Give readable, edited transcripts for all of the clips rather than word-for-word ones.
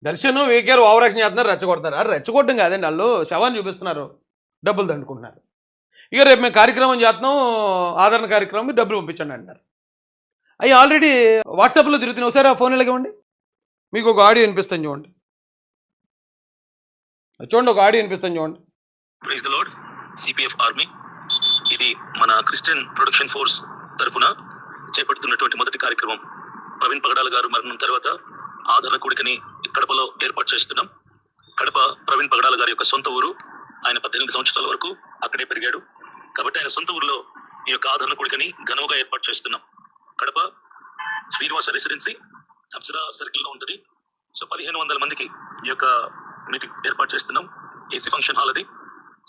Darshan WeCare overaction చేస్తున్నారు, రెచ్చగొడతారు. అది రెచ్చగొట్టడం కాదండి, వాళ్ళు శవాన్ని చూపిస్తున్నారు, డబ్బులు దండుకుంటున్నారు. ఇక రేపు మేము కార్యక్రమం చేస్తున్నాం, ఆదరణ కార్యక్రమం, మీరు డబ్బులు పంపించండి అంటారు. అవి ఆల్రెడీ వాట్సాప్లో తిరుగుతున్నాయి. ఒకసారి ఆ ఫోన్ ఇవ్వండి, మీకు ఒక ఆడియో వినిపిస్తాను చూడండి. చూడండి, ఒక ఆడియో వినిపిస్తాను చూడండి. Praise the lord. CPF army ఇది మన క్రిస్టియన్ ప్రొడక్షన్ ఫోర్స్ తరఫున చేపడుతున్నటువంటి మొదటి కార్యక్రమం. ప్రవీణ్ పగడాల గారు మరణం తర్వాత ఆదరణ కూడికని కడపలో ఏర్పాటు చేస్తున్నాం. కడప ప్రవీణ్ పగడాల గారి యొక్క సొంత ఊరు. ఆయన 18 సంవత్సరాల వరకు అక్కడే పెరిగాడు. కాబట్టి ఆయన సొంత ఊరిలో ఈ యొక్క ఆదరణ కూడికని ఘనంగా ఏర్పాటు చేస్తున్నాం. కడప శ్రీనివాస రెసిడెన్సీ అప్సరా సర్కిల్ లో ఉంటుంది. సో 1500 మందికి ఈ యొక్క మీటింగ్ ఏర్పాటు చేస్తున్నాం. ఏసీ ఫంక్షన్ హాల్ అది.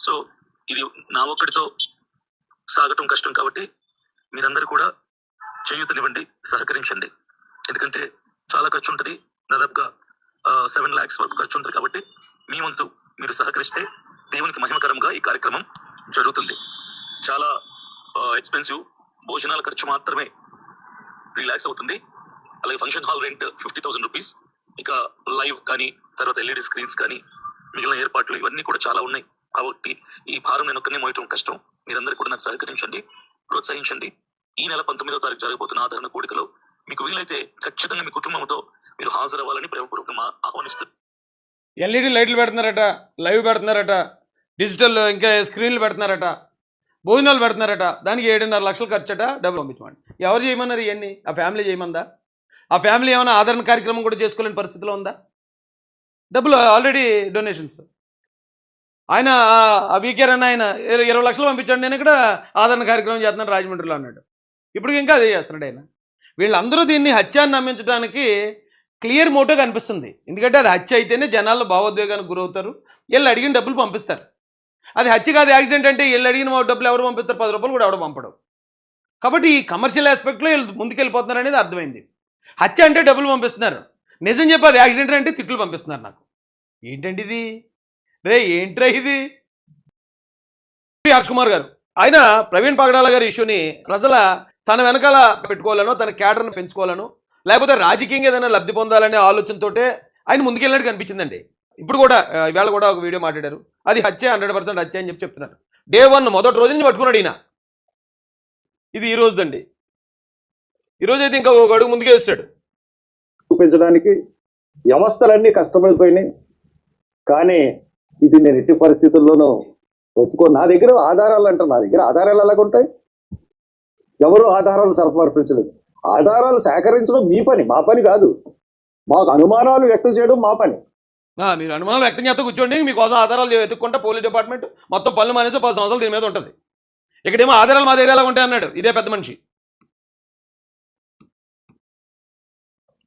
సో ఇది నా ఒక్కడితో సాగటం కష్టం కాబట్టి మీరందరూ కూడా చేయూతనివ్వండి, సహకరించండి. ఎందుకంటే చాలా ఖర్చు ఉంటుంది, దాదాపుగా 7 lakhs వరకు ఖర్చు ఉంటుంది. కాబట్టి మీ వంతు మీరు సహకరిస్తే దేవునికి మహిమకరంగా ఈ కార్యక్రమం జరుగుతుంది. చాలా ఎక్స్పెన్సివ్, భోజనాల ఖర్చు మాత్రమే 3 lakhs అవుతుంది. అలాగే ఫంక్షన్ హాల్ రెంట్ 50,000 రూపీస్. ఇక లైవ్ కానీ, తర్వాత LED స్క్రీన్స్ కానీ, మిగిలిన ఏర్పాట్లు ఇవన్నీ కూడా చాలా ఉన్నాయి. కాబట్టి ఈ భారం నేను ఒక్కనే మోయటం కష్టం. మీరందరూ కూడా నాకు సహకరించండి, ప్రోత్సహించండి. ఈ నెల 19వ తారీఖు జరగబోతున్న ఆదరణ కూడికలో మీకు వీలైతే ఖచ్చితంగా మీ కుటుంబంతో మీరు హాజరవ్వాలని ప్రేమపూర్వకంగా ఆహ్వానిస్తారు. LED లైట్లు పెడుతున్నారట, లైవ్ పెడుతున్నారట, డిజిటల్ ఇంకా స్క్రీన్లు పెడుతున్నారట, భోజనాలు పెడుతున్నారట. దానికి 7.5 లక్షలు ఖర్చట, డబ్బులు పంపించమండి. ఎవరు చేయమన్నారు ఇవన్నీ? ఆ ఫ్యామిలీ చేయమందా? ఆ ఫ్యామిలీ ఏమైనా ఆదరణ కార్యక్రమం కూడా చేసుకోలేని పరిస్థితిలో ఉందా? డబ్బులు ఆల్రెడీ డొనేషన్స్. ఆయన ఆ వీకేర్ అన్న ఆయన 20 లక్షలు పంపించండి, నేను ఇక్కడ ఆదరణ కార్యక్రమం చేస్తున్నాను రాజమండ్రిలో అన్నాడు. ఇప్పుడు ఇంకా అదే చేస్తున్నాడు ఆయన. వీళ్ళందరూ దీన్ని హత్యాన్ని నమ్మించడానికి క్లియర్ మోటో కనిపిస్తుంది. ఎందుకంటే అది హత్య అయితేనే జనాల్లో భావోద్వేగానికి గురవుతారు, వీళ్ళు అడిగిన డబ్బులు పంపిస్తారు. అది హత్య కాదు, యాక్సిడెంట్ అంటే వీళ్ళు అడిగిన డబ్బులు ఎవరు పంపిస్తారు? 10 రూపాయలు కూడా ఎవరు పంపడం. కాబట్టి ఈ కమర్షియల్ ఆస్పెక్ట్లో వీళ్ళు ముందుకెళ్ళిపోతున్నారు అనేది అర్థమైంది. హత్య అంటే డబ్బులు పంపిస్తున్నారు, నిజం చెప్పి అది యాక్సిడెంట్ అంటే తిట్లు పంపిస్తున్నారు. నాకు ఏంటండి ఇది? రే ఏంట్రా ఇది? హర్ష్ కుమార్ గారు ఆయన ప్రవీణ్ పగడాల గారి ఇష్యూని ప్రజల తన వెనకాల పెట్టుకోవాలనో, తన క్యాడర్ను పెంచుకోవాలనో, లేకపోతే రాజకీయంగా ఏదైనా లబ్ధి పొందాలనే ఆలోచనతోటే ఆయన ముందుకెళ్ళినట్టు కనిపించిందండి. ఇప్పుడు కూడా ఇవాళ కూడా ఒక వీడియో మాట్లాడారు, అది హత్య, 100% హత్య అని చెప్తున్నారు. డే 1 మొదటి రోజు నుంచి పట్టుకున్నాడు ఈయన. ఇది ఈ రోజుదండి. ఈరోజు అయితే ఇంకా ఒక అడుగు ముందుకే వేస్తాడు. చూపించడానికి వ్యవస్థలన్నీ కష్టపడిపోయినాయి. కానీ ఇది నేను ఎట్టి పరిస్థితుల్లోనూ ఒప్పుకో. నా దగ్గర ఆధారాలు అంటారు, నా దగ్గర ఆధారాలు ఎలాగుంటాయి? ఎవరు ఆధారాలు సమర్పించలేదు. ఆధారాలు సేకరించడం మీ పని, మా పని కాదు. మాకు అనుమానాలు వ్యక్తం చేయడం మా పని. మీరు అనుమానాలు వ్యక్తం చేస్తూ కూర్చోండి, మీకోసం ఆధారాలు వెతుక్కుంటా పోలీస్ డిపార్ట్మెంట్ మొత్తం పనులు మానేసి 10 సంవత్సరాలు దీని మీద ఉంటుంది. ఇక్కడేమో ఆధారాలు మా దగ్గర ఎలా ఉంటాయి అన్నాడు ఇదే పెద్ద మనిషి.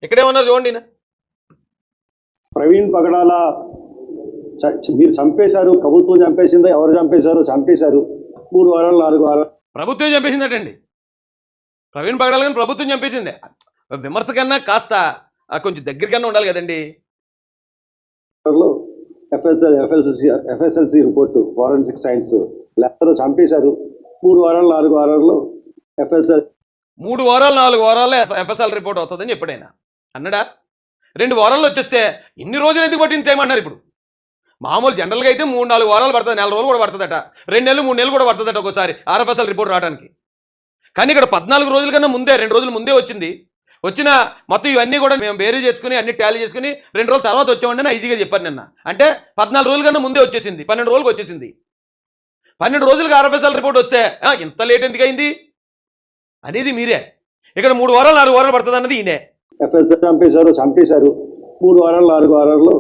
ఇక్కడేమన్నారు చూడండి. ప్రవీణ్ పగడాల మీరు చంపేశారు, ప్రభుత్వం చంపేసిందో ఎవరు చంపేశారో చంపేశారు. 3 వారాలు 4 వారాలు ప్రభుత్వం చంపేసిందటండి. ప్రవీణ్ పగడాల కానీ ప్రభుత్వం చంపేసిందే. విమర్శ కన్నా కాస్త కొంచెం దగ్గర కన్నా ఉండాలి కదండి. FSLC రిపోర్టు, ఫోరెన్సిక్ సైన్స్ ల్యాబ్లో చంపేశారు. 3 వారాలు 4 వారాల్లో 3 వారాలు 4 వారాల్లో FSL రిపోర్ట్ అవుతుందని ఎప్పుడైనా అన్నాడా? 2 వారాల్లో వచ్చేస్తే ఇన్ని రోజులు ఎందుకు పట్టింది ఏమన్నారు? ఇప్పుడు మామూలు జనరల్గా అయితే 3-4 వారాలు పడుతుంది, 4 రోజులు కూడా పడుతుందట, 2 నెలలు 3 నెలలు కూడా పడుతుందట ఒకసారి RFSL రిపోర్ట్ రావడానికి. కానీ ఇక్కడ 14 రోజుల కన్నా ముందే, 2 రోజుల ముందే వచ్చింది. వచ్చిన మొత్తం ఇవన్నీ కూడా మేము బేరీ చేసుకుని అన్ని టాలీ చేసుకుని 2 రోజుల తర్వాత వచ్చామండి అని ఈజీగా చెప్పారు నిన్న. అంటే 14 రోజుల కన్నా ముందే వచ్చేసింది, 12 రోజులకు వచ్చేసింది. 12 రోజులకు RFSL రిపోర్ట్ వస్తే ఇంత లేట్ ఎందుకు అయింది అనేది మీరే. ఇక్కడ 3 వారాలు 4 వారాలు పడుతుంది అన్నది ఈయనే. చంపేశారు 3 వారాలు 4 వారాల్లో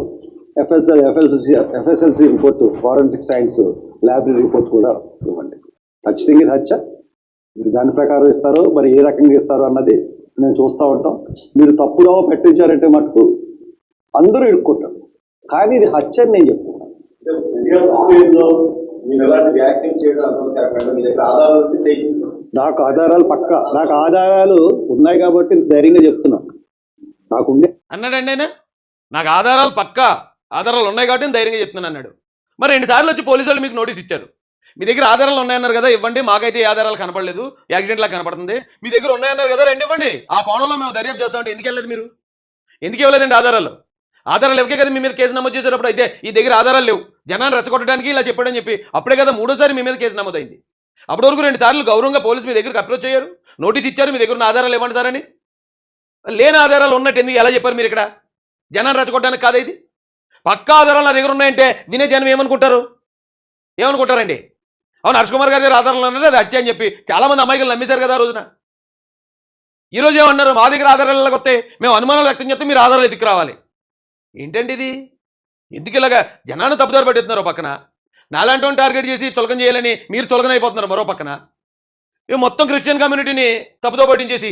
FSLC report, forensic science laboratory report కూడా ఇవ్వండి. ఖచ్చితంగా ఇది హత్య. మీరు దాని ప్రకారం ఇస్తారో మరి ఏ రకంగా ఇస్తారో అన్నది నేను చూస్తూ ఉంటాం. మీరు తప్పుదో పెట్టించారంటే మటుకు అందరూ ఇరుక్కుంటారు. కానీ ఇది హత్య అని నేను చెప్తున్నాను. నాకు ఆధారాలు పక్కా, నాకు ఆధారాలు ఉన్నాయి కాబట్టి ధైర్యంగా చెప్తున్నాను. నాకుండే అన్నాడండి ఆయన. నాకు ఆధారాలు పక్కా, ఆధారాలు ఉన్నాయి కాబట్టి ధైర్యంగా చెప్తున్నాను అన్నాడు. మరి 2 సార్లు వచ్చి పోలీసు వాళ్ళు మీకు నోటీస్ ఇచ్చారు. మీ దగ్గర ఆధారాలు ఉన్నాయన్నారు కదా, ఇవ్వండి. మాకైతే ఏ ఆధారాలు కనపడలేదు, యాక్సిడెంట్లా కనపడుతుంది. మీ దగ్గర ఉన్నాయన్నారు కదా, 2 ఇవ్వండి. ఆ కోణంలో మేము దర్యాప్తు చేస్తామంటే ఎందుకు వెళ్ళలేదు? మీరు ఎందుకు ఇవ్వలేదండి ఆధారాలు? ఆధారాలు ఇవ్వకే కదా మీ మీద కేసు నమోదు చేసేటప్పుడు. అయితే ఈ దగ్గర ఆధారాలు లేవు, జనాన్ని రెచ్చగొట్టడానికి ఇలా చెప్పాడని చెప్పి అప్పుడే కదా మూడోసారి మీ మీద కేసు నమోదైంది. అప్పటి వరకు 2 సార్లు గౌరవంగా పోలీసు మీ దగ్గరికి అప్రోచ్ అయ్యారు, నోటీస్ ఇచ్చారు, మీ దగ్గర ఉన్న ఆధారాలు ఇవ్వండి సార్ అని. లేని ఆధారాలు ఉన్నట్టు ఎందుకు ఎలా చెప్పారు మీరు ఇక్కడ? జనాన్ని రెచ్చగొట్టడానికి కాదా ఇది? పక్కా ఆధారాలు నా దగ్గర ఉన్నాయంటే వినే జనం ఏమనుకుంటారండి? అవును, హర్ష్ కుమార్ గారి దగ్గర ఆధారాలు ఉన్నారు, అది హత్య అని చెప్పి చాలా మంది అమాయకులు నమ్మేశారు కదా ఆ రోజున. ఈ రోజు ఏమన్నారు? మా దగ్గర ఆధారాలు వస్తాయి, మేము అనుమానాలు వ్యక్తం చేస్తే మీరు ఆధారాలు ఎత్తుకు రావాలి. ఏంటండి ఇది? ఎందుకు ఇలాగా జనాన్ని తప్పుదారి పట్టిస్తున్నారు? పక్కన నాలాంటి టార్గెట్ చేసి చులకన చేయాలని మీరు చులకన అయిపోతున్నారు. మరో పక్కన ఇవి మొత్తం క్రిస్టియన్ కమ్యూనిటీని తప్పుదో పట్టించేసి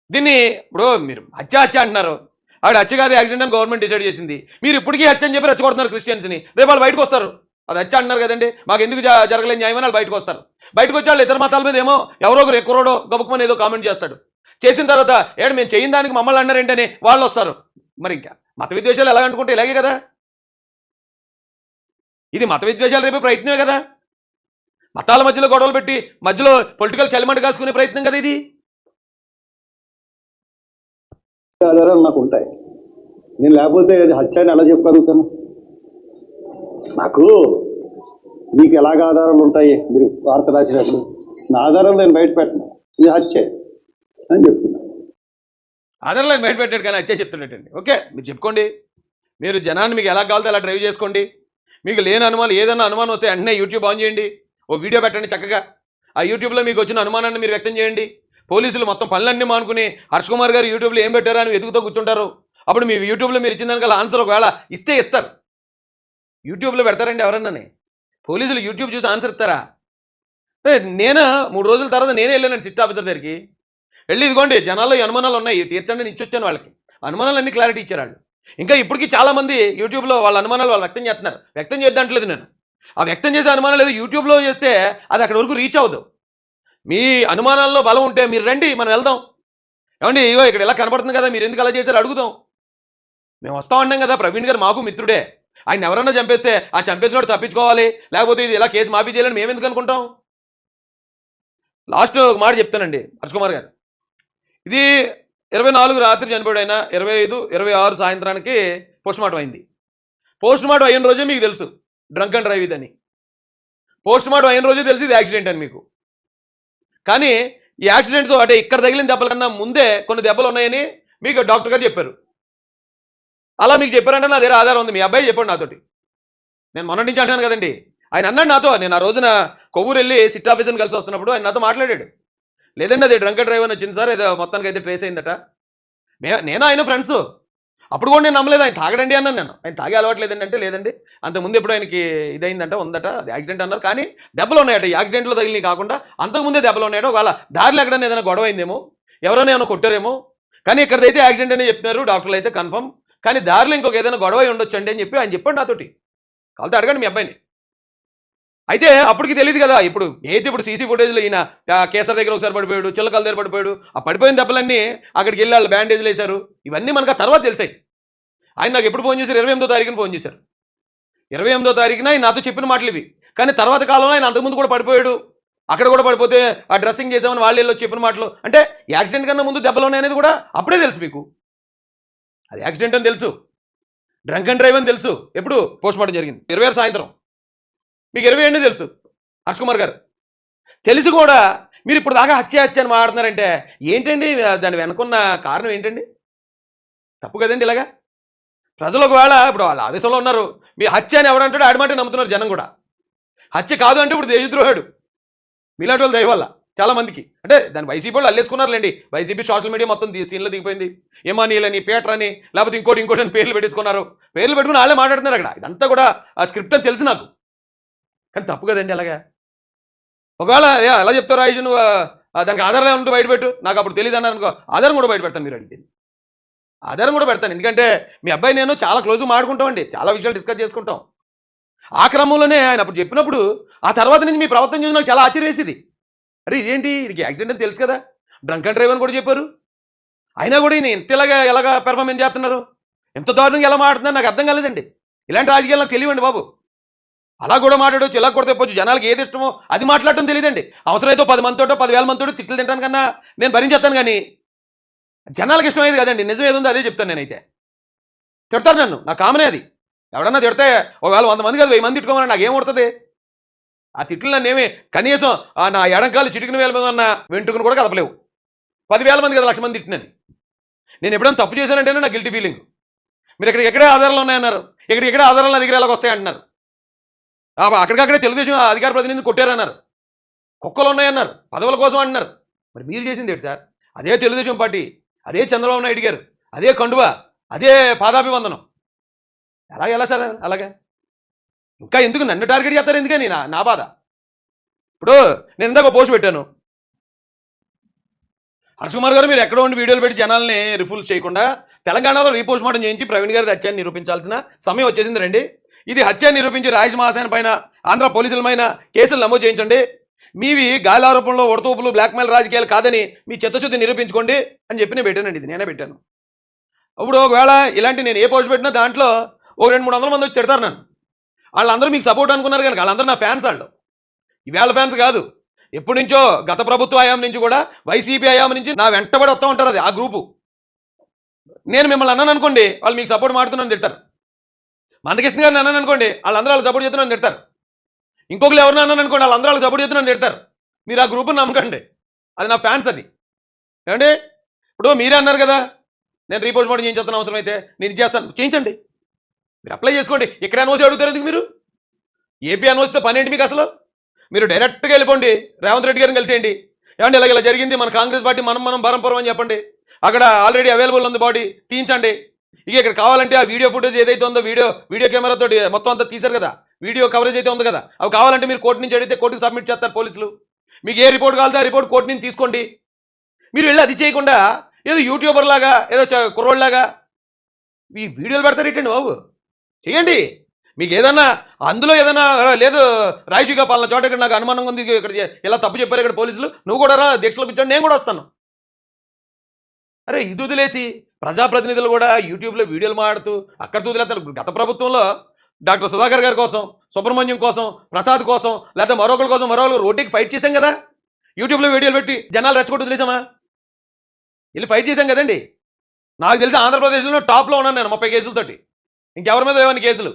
దీన్ని ఇప్పుడు మీరు హత్య అంటున్నారు. ఆవిడ హత్య కాదు, యాక్సిడెంట్ అని గవర్నమెంట్ డిసైడ్ చేసింది. మీరు ఇప్పటికీ హత్య అని చెప్పి రెచ్చగొడుతున్నారు క్రిస్టియన్స్ని. రేపు వాళ్ళు బయటకు వస్తారు, అది హత్య అంటున్నారు కదండి, మాకు ఎందుకు జరగలేని న్యాయం అని వాళ్ళు బయటకు వస్తారు. బయటకు వచ్చి వాళ్ళు ఇతర మతాల మీద ఏమో ఎవరో ఒకరు ఎక్కువడో గబుక్కుమని ఏదో కామెంట్ చేస్తాడు. చేసిన తర్వాత మేము చేయని దానికి మమ్మల్ని అన్నారేంటని వాళ్ళు వస్తారు. మరి ఇంకా మత విద్వేషాలు ఎలా అనుకుంటే ఇలాగే కదా, ఇది మత విద్వేషాలు రేపే ప్రయత్నమే కదా, మతాల మధ్యలో గొడవలు పెట్టి మధ్యలో పొలిటికల్ చలిమంట కాసుకునే ప్రయత్నం కదా ఇది. ఆధారాలు నాకు ఉంటాయి, నేను లేకపోతే హత్య అని ఎలా చెప్పగలుగుతాను? నాకు మీకు ఎలాగ ఆధారాలు ఉంటాయి? మీరు వార్త రాసినప్పుడు నా ఆధారాలు నేను బయట పెట్టను, ఇది హత్య అని చెప్తున్నా. ఆధారాలను బయట పెట్టాడు కానీ హత్య చెప్తున్నట్టండి. ఓకే, మీరు చెప్పుకోండి, మీరు జనాన్ని మీకు ఎలా కావాలో అలా డ్రైవ్ చేసుకోండి. మీకు లేని అనుమానం, ఏదైనా అనుమానం వస్తే వెంటనే యూట్యూబ్ ఆన్ చేయండి, ఓ వీడియో పెట్టండి చక్కగా. ఆ యూట్యూబ్లో మీకు వచ్చిన అనుమానాన్ని మీరు వ్యక్తం చేయండి. పోలీసులు మొత్తం పనులన్నీ మానుకుని హర్ష్ కుమార్ గారు యూట్యూబ్లో ఏం పెట్టారో అని వెతుకుతూ కూర్చుంటారు. అప్పుడు మీ యూట్యూబ్లో మీరు ఇచ్చిన దానికల్లా ఆన్సర్ ఒకవేళ ఇస్తారు. యూట్యూబ్లో పెడతారండి ఎవరన్నానే? పోలీసులు యూట్యూబ్ చూసి ఆన్సర్ ఇస్తారా? నేను 3 రోజుల తర్వాత నేనే వెళ్ళానండి సిట్ ఆఫీసర్ దగ్గరికి. వెళ్ళి ఇదిగోండి జనాల్లో ఈ అనుమానాలు ఉన్నాయి, తీర్చండి అని ఇచ్చొచ్చాను వాళ్ళకి. అనుమానాలు అన్ని క్లారిటీ ఇచ్చారు వాళ్ళు. ఇంకా ఇప్పటికీ చాలామంది యూట్యూబ్లో వాళ్ళ అనుమానాలు వాళ్ళు వ్యక్తం చేస్తున్నారు. వ్యక్తం చేద్దంటలేదు నేను. ఆ వ్యక్తం చేసే అనుమానాలు లేదు యూట్యూబ్లో చేస్తే అది అక్కడి వరకు రీచ్ అవ్వదు. మీ అనుమానాల్లో బలం ఉంటే మీరు రండి, మనం వెళ్దాం. ఏమండి ఇగో ఇక్కడ ఇలా కనపడుతుంది కదా, మీరు ఎందుకు అలా చేశారు అడుగుదాం. మేము వస్తా ఉన్నాం కదా, ప్రవీణ్ గారు మాకు మిత్రుడే. ఆయన ఎవరన్నా చంపేస్తే ఆ చంపేసినోడు తప్పించుకోవాలి, లేకపోతే ఇది ఇలా కేసు మాఫీ చేయాలని మేము ఎందుకు అనుకుంటాం? లాస్ట్ ఒక మాట చెప్తానండి, హర్ష్ కుమార్ గారు, ఇది 24 రాత్రి చనిపోయాడు ఆయన, 25, 26 సాయంత్రానికి పోస్ట్ మార్టం అయింది. పోస్ట్ మార్టం అయిన రోజే మీకు తెలుసు డ్రంక్ అండ్ డ్రైవ్ ఇదని. పోస్ట్ మార్టం అయిన రోజే తెలిసి ఇది యాక్సిడెంట్ అని మీకు. కానీ ఈ యాక్సిడెంట్తో అంటే ఇక్కడ తగిలిన దెబ్బల కన్నా ముందే కొన్ని దెబ్బలు ఉన్నాయని మీకు డాక్టర్ గారు చెప్పారు. అలా మీకు చెప్పారంటే నా దగ్గర ఆధారం ఉంది, మీ అబ్బాయి చెప్పాడు నాతోటి. నేను మొన్నటి నుంచి అంటాను కదండి, ఆయన అన్నాడు నాతో. నేను ఆ రోజున కొవ్వూరు వెళ్ళి సిట్ ఆఫీసర్ని కలిసి వస్తున్నప్పుడు ఆయన నాతో మాట్లాడాడు. లేదండి అది డ్రంక్ అండ్ డ్రైవ్ అని వచ్చింది సార్, ఏదో మొత్తానికి అయితే ట్రేస్ అయిందట. నేను ఆయన ఫ్రెండ్స్. అప్పుడు కూడా నేను నమ్మలేదు ఆయన తాగడండి అన్నాను. నేను ఆయన తాగే అలవాటు లేదండి అంటే లేదండి, అంతకుముందు ఎప్పుడు ఆయనకి ఇదైందంట, ఉందట, అది యాక్సిడెంట్ అన్నారు. కానీ దెబ్బలు ఉన్నాయట, యాక్సిడెంట్లో తగిలి కాకుండా అంతకుముందే దెబ్బలు ఉన్నాయట. ఒకవేళ దారిలో ఎక్కడైనా ఏదైనా గొడవ అయిందేమో, ఎవరైనా ఏమైనా కొట్టారేమో, కానీ ఇక్కడైతే యాక్సిడెంట్ అని చెప్తున్నారు డాక్టర్లు అయితే కన్ఫర్మ్. కానీ దారిలో ఇంకొక ఏదైనా గొడవ ఉండొచ్చు అండి అని చెప్పి ఆయన చెప్పండి నాతోటి. కాకపోతే అడగండి మీ అబ్బాయిని. అయితే అప్పటికి తెలియదు కదా. ఇప్పుడు సీసీ ఫుటేజ్లో ఈయన కేసర్ దగ్గర ఒకసారి పడిపోయాడు, చిల్లకల దగ్గర పడిపోయాడు. ఆ పడిపోయిన దెబ్బలన్నీ అక్కడికి వెళ్ళి వాళ్ళు బ్యాండేజ్లు వేశారు. ఇవన్నీ మనకు ఆ తర్వాత తెలిసాయి. ఆయన నాకు ఎప్పుడు ఫోన్ చేశారు? 28వ తారీఖున ఫోన్ చేశారు. 28వ తారీఖున ఆయన నాతో చెప్పిన మాటలు ఇవి. కానీ తర్వాత కాలంలో ఆయన అంతకుముందు కూడా పడిపోయాడు, అక్కడ కూడా పడిపోతే ఆ డ్రెస్సింగ్ చేసామని వాళ్ళు వెళ్ళి చెప్పిన మాటలు. అంటే యాక్సిడెంట్ కన్నా ముందు దెబ్బలు ఉన్నాయనేది కూడా అప్పుడే తెలుసు మీకు. అది యాక్సిడెంట్ అని తెలుసు, డ్రంక్ అండ్ డ్రైవ్ అని తెలుసు. ఎప్పుడు పోస్ట్ మార్టం జరిగింది 26 సాయంత్రం, మీకు 28 తెలుసు హర్ష్ కుమార్ గారు. తెలిసి కూడా మీరు ఇప్పుడు దాకా హత్య అని మాట్లాడుతున్నారంటే ఏంటండి? దాని వెనుకున్న కారణం ఏంటండి? తప్పు కదండి ఇలాగా. ప్రజలు ఒకవేళ ఇప్పుడు వాళ్ళ ఆవేశంలో ఉన్నారు, మీ హత్య అని ఎవడంటాడో ఆడమంటే నమ్ముతున్నారు జనం కూడా. హత్య కాదు అంటే ఇప్పుడు దేశద్రోహాడు మీలాంటి వాళ్ళు దయ వల్ల చాలా మందికి. అంటే దాన్ని వైసీపీ వాళ్ళు అల్లేసుకున్నారులేండి. వైసీపీ సోషల్ మీడియా మొత్తం సీన్లో దిగిపోయింది. ఏమానీలని, పేటర్ అని, లేకపోతే ఇంకోటి అని పేర్లు పెట్టేసుకున్నారు. పేర్లు పెట్టుకుని వాళ్ళే మాట్లాడుతున్నారు అక్కడ. ఇదంతా కూడా ఆ స్క్రిప్ట్ అని తెలుసు నాకు. కానీ తప్పు కదండి అలాగా. ఒకవేళ ఎలా చెప్తారు రాజు, నువ్వు దానికి ఆధారం ఉంటూ బయటపెట్టు, నాకు అప్పుడు తెలియదు అన్నారు అనుకో, ఆధారం కూడా బయటపెడతాను. మీరు అడిగితే ఆధారం కూడా పెడతాను. ఎందుకంటే మీ అబ్బాయి నేను చాలా క్లోజ్గా మాట్లాడుకుంటామండి, చాలా విషయాలు డిస్కస్ చేసుకుంటాం. ఆ క్రమంలోనే ఆయన అప్పుడు చెప్పినప్పుడు ఆ తర్వాత నుంచి మీ ప్రవర్తన చూసి నాకు చాలా ఆశ్చర్యం వేసేది. అరే ఇదేంటి, ఇది యాక్సిడెంట్ అని తెలుసు కదా, డ్రంక్ అండ్ డ్రైవ్ అని కూడా చెప్పారు, అయినా కూడా ఈయన ఎంత ఎలాగా పెర్ఫార్మెన్స్ చేస్తున్నారు, ఎంత దారుణంగా ఎలా మాట్లాడుతున్నారు నాకు అర్థం కాలేదండి. ఇలాంటి రాజకీయాలు నాకు తెలియండి బాబు. అలా కూడా మాట్లాడవచ్చు, ఇలా కూడా తెప్పొచ్చు, జనాలకు ఏది ఇష్టమో అది మాట్లాడటం తెలియదండి. అవసరమైతే 10 మందితోటో 10,000 మందితో తిట్లు తింటాను కన్నా నేను భరించేస్తాను. కానీ జనాలకు ఇష్టమయ్యేది కదండి, నిజం ఏదో అదే చెప్తాను నేనైతే. తిడతారు నన్ను, నా కామనే అది. ఎవడన్నా తిడితే ఒకవేళ 100 మంది కాదు 1000 మంది తిట్టుకోమని నాకేం కొడుతుంది? ఆ తిట్లు నన్ను ఏమి కనీసం నా ఎడంకాలు చిటికిన వేల మీద ఉన్న వెంట్రుకను కూడా కదపలేవు. 10,000 మంది కదా 1,00,000 మంది తిట్టినని. నేను ఎప్పుడైనా తప్పు చేశానంటేనే నాకు గిల్టీ ఫీలింగ్. మీరు ఎక్కడే ఆధారాలు ఉన్నాయన్నారు, ఎక్కడెక్కడే ఆధారాలు నా దగ్గర ఎలాగ వస్తాయంటున్నారు. అక్కడికక్కడే తెలుగుదేశం అధికార ప్రతినిధిని కొట్టారన్నారు, కుక్కలు ఉన్నాయన్నారు, పదవుల కోసం అంటున్నారు. మరి మీరు చేసింది ఏంటి సార్? అదే తెలుగుదేశం పార్టీ, అదే చంద్రబాబు నాయుడు గారు, అదే కండువా, అదే పాదాభివందనం. ఎలా సార్ అలాగే? ఇంకా ఎందుకు నన్ను టార్గెట్ చేస్తారు? ఎందుకని నా బాధ. ఇప్పుడు నేను ఇందాక పోస్ట్ పెట్టాను, హర్ష్ కుమార్ గారు మీరు ఎక్కడో ఉండి వీడియోలు పెట్టి జనాల్ని రిఫ్యూజ్ చేయకుండా తెలంగాణలో రీపోస్ట్ మార్టం చేయించి ప్రవీణ్ గారి హత్యని నిరూపించాల్సిన సమయం వచ్చేసింది రండి. ఇది హత్య నిరూపించి రాజేష్ మహాసేన పైన ఆంధ్ర పోలీసుల పైన కేసులు నమోదు చేయించండి. మీవి గాలి ఆరోపణలో ఒడతూపులు బ్లాక్మెయిల్ రాజకీయాలు కాదని మీ చిత్తశుద్ధి నిరూపించుకోండి అని చెప్పి నేను పెట్టానండి. ఇది నేనే పెట్టాను. ఇప్పుడు ఒకవేళ ఇలాంటి నేను ఏ పోస్ట్ పెట్టినా దాంట్లో 200-300 మంది వచ్చి తిడతారు నన్ను. వాళ్ళందరూ మీకు సపోర్ట్ అనుకున్నారు కనుక వాళ్ళందరూ నా ఫ్యాన్స్. వాళ్ళు ఈవేళ ఫ్యాన్స్ కాదు, ఎప్పటి నుంచో గత ప్రభుత్వ హయాం నుంచి కూడా వైసీపీ హయాం నుంచి నా వెంటబడి వస్తూ ఉంటారు. అది ఆ గ్రూపు. నేను మిమ్మల్ని అన్నాను అనుకోండి, వాళ్ళు మీకు సపోర్ట్ మాడుతున్నాను తిడతారు. మందకృష్ణ గారిని అన్నాను అనుకోండి, వాళ్ళందరూ వాళ్ళు సపోర్ట్ చేస్తున్నాను తిడతారు. ఇంకొకరు ఎవరిని అన్నాను అనుకోండి, వాళ్ళందరూ వాళ్ళు సపోర్ట్ చేస్తున్నాను తిడతారు. మీరు ఆ గ్రూప్ని నమ్మకండి, అది నా ఫ్యాన్స్. అది ఏమండి? ఇప్పుడు మీరే అన్నారు కదా నేను రీపోస్ట్ మార్టం చేయించేస్తున్న అవసరం అయితే నేను చేస్తాను, చేయించండి, మీరు అప్లై చేసుకోండి. ఇక్కడ ఎన్ఓసి అడుగుతారు ఎందుకు? మీరు ఏపీ ఎన్ఓసితో పని ఏంటి మీకు అసలు? మీరు డైరెక్ట్గా వెళ్ళిపోండి, రేవంత్ రెడ్డి గారిని కలిసేయండి. ఏమండి ఇలా జరిగింది, మన కాంగ్రెస్ పార్టీ మనం బరంపురం అని చెప్పండి. అక్కడ ఆల్రెడీ అవైలబుల్ ఉంది బాడీ, తీయించండి. ఇక ఇక్కడ కావాలంటే ఆ వీడియో ఫుటేజ్ ఏదైతే ఉందో వీడియో కెమెరాతో మొత్తం అంతా తీశారు కదా, వీడియో కవరేజ్ అయితే ఉంది కదా, అవి కావాలంటే మీరు కోర్టు నుంచి అడిగితే కోర్టుకి సబ్మిట్ చేస్తారు పోలీసులు. మీకు ఏ రిపోర్ట్ కావాలంటే ఆ రిపోర్ట్ కోర్టు నుంచి తీసుకోండి. మీరు వెళ్ళి అది చేయకుండా ఏదో యూట్యూబర్ లాగా ఏదో కుర్రోళ్ళలాగా ఈ వీడియోలు పెడతారు ఏంటండి బాబు? చేయండి. మీకు ఏదన్నా అందులో ఏదైనా లేదు రాయిషిగా పాలన చోట ఇక్కడ నాకు అనుమానం ఉంది, ఇక్కడ ఇలా తప్పు చెప్పారు ఇక్కడ పోలీసులు, నువ్వు కూడా రా దీక్షలో కూర్చోండి, నేను కూడా వస్తాను. అరే ఇది వదిలేసి ప్రజాప్రతినిధులు కూడా యూట్యూబ్లో వీడియోలు మాడుతూ అక్కడ వదిలేస్తారు. గత ప్రభుత్వంలో డాక్టర్ సుధాకర్ గారి కోసం, సుబ్రహ్మణ్యం కోసం, ప్రసాద్ కోసం, లేకపోతే మరొకరి కోసం మరొకరు రోడ్డుకి ఫైట్ చేశాం కదా, యూట్యూబ్లో వీడియోలు పెట్టి జనాలు రెచ్చగొట్టు వదిలేసామా? వెళ్ళి ఫైట్ చేశాం కదండి. నాకు తెలిసి ఆంధ్రప్రదేశ్లో టాప్లో ఉన్నాను నేను 30 కేసులతోటి. ఇంకెవరి మీద లేవని కేసులు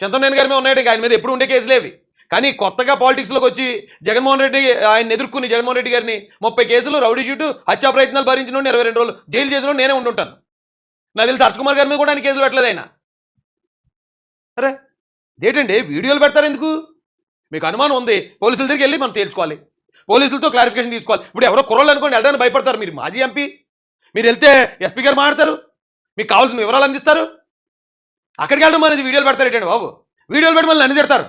చింతమనేని గారి మీద ఉన్నాయండి, ఆయన మీద ఎప్పుడు ఉండే కేసులేవి. కానీ కొత్తగా పాలిటిక్స్లోకి వచ్చి జగన్మోహన్ రెడ్డి ఆయన ఎదుర్కొని జగన్మోహన్ రెడ్డి గారిని 30 కేసులు, రౌడీ షీటు, హత్యా ప్రయత్నాలు భరించిన 22 రోజులు జైలు చేసిన నేనే ఉంటుంటాను. నాకు తెలిసి హర్ష్ కుమార్ గారి మీద కూడా ఆయన కేసులు పెట్టలేదు ఆయన. అరే ఇదేంటండి వీడియోలు పెడతారు ఎందుకు? మీకు అనుమానం ఉంది, పోలీసుల దగ్గరికి వెళ్ళి మనం తేల్చుకోవాలి, పోలీసులతో క్లారిఫికేషన్ తీసుకోవాలి. ఇప్పుడు ఎవరో కుర్రోళ్ళు అనుకోండి వెళ్ళడానికి భయపడతారు. మీరు మాజీ ఎంపీ, మీరు వెళ్తే ఎస్పీ గారు మాట్లాడతారు, మీకు కావాల్సిన వివరాలు అందిస్తారు. అక్కడికి వెళ్ళడం అనేది వీడియోలు పెడతారు ఏంటండి బాబు? వీడియోలు పెట్టి మళ్ళీ అన్ని తిడతారు.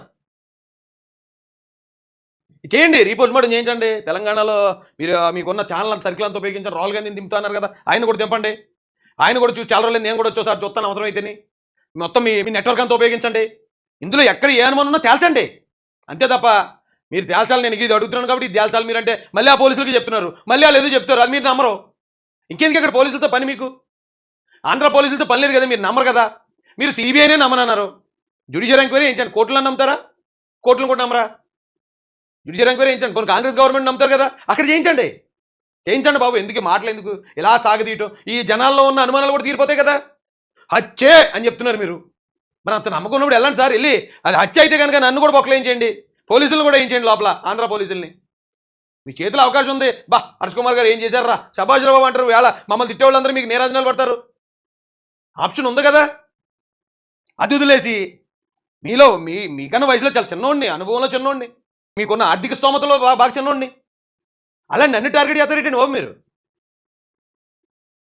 చేయండి, రీపోస్ట్ మార్టం చేయించండి. తెలంగాణలో మీరు మీకున్న ఛానల్ అంత సర్కిల్ అంతా ఉపయోగించారు. రాహుల్ గాంధీని దింపుతున్నారు కదా, ఆయన కూడా దింపండి. ఆయన కూడా చూసి చాలా రోజులు నేను కూడా వచ్చేసారి చూస్తాను అవసరం అయితేని. మొత్తం మీ నెట్వర్క్ అంతా ఉపయోగించండి. ఇందులో ఎక్కడ ఏ అనుమానం ఉన్నా తేల్చండి, అంతే తప్ప మీరు తేల్చాలి. నేను ఇది అడుగుతున్నాను కాబట్టి ఇది తేల్చాలి మీరంటే మళ్ళీ ఆ పోలీసులకి చెప్తున్నారు, మళ్ళీ వాళ్ళు ఏదో చెప్తారు, అది మీరు నమ్మరు. ఇంకెందుకు ఇక్కడ పోలీసులతో పని? మీకు ఆంధ్ర పోలీసులతో పని లేదు కదా, మీరు నమ్మరు కదా. మీరు సిబిఐనే నమ్మనన్నారు, జ్యుడిషియల్ ఎంక్వైరీ చేయించండి. కోర్టులను నమ్ముతారా? కోర్టులను కూడా నమ్మరా? జ్యుడిషియల్ ఎంక్వైరీ చేయించండి. కొన్ని కాంగ్రెస్ గవర్నమెంట్ నమ్ముతారు కదా, అక్కడ చేయించండి బాబు. ఎందుకు మాటలు ఎందుకు ఇలా సాగదీయటం? ఈ జనాల్లో ఉన్న అనుమానాలు కూడా తీరిపోతాయి కదా. హత్యే అని చెప్తున్నారు మీరు, మరి అంత నమ్మకం ఉన్నప్పుడు వెళ్ళండి సార్. వెళ్ళి అది హత్య అయితే కనుక నన్ను కూడా బొక్కలేయించండి, పోలీసులను కూడా వేయించండి లోపల, ఆంధ్ర పోలీసుల్ని. మీ చేతిలో అవకాశం ఉంది. బా హర్ష్ కుమార్ గారు ఏం చేశారా, శభాష్ రావు అంటారు, వేళ మమ్మల్ని తిట్టేవాళ్ళందరూ మీకు నీరాజనాలు పడతారు. ఆప్షన్ ఉంది కదా. అది వదిలేసి మీలో మీకన్నా వయసులో చాలా చిన్నోడిని, అనుభవంలో చిన్నోడిని, మీకున్న ఆర్థిక స్తోమతలో బాగా చిన్నోడిని, అలా నన్ను టార్గెట్ చేస్తారేంటండి బాబు మీరు?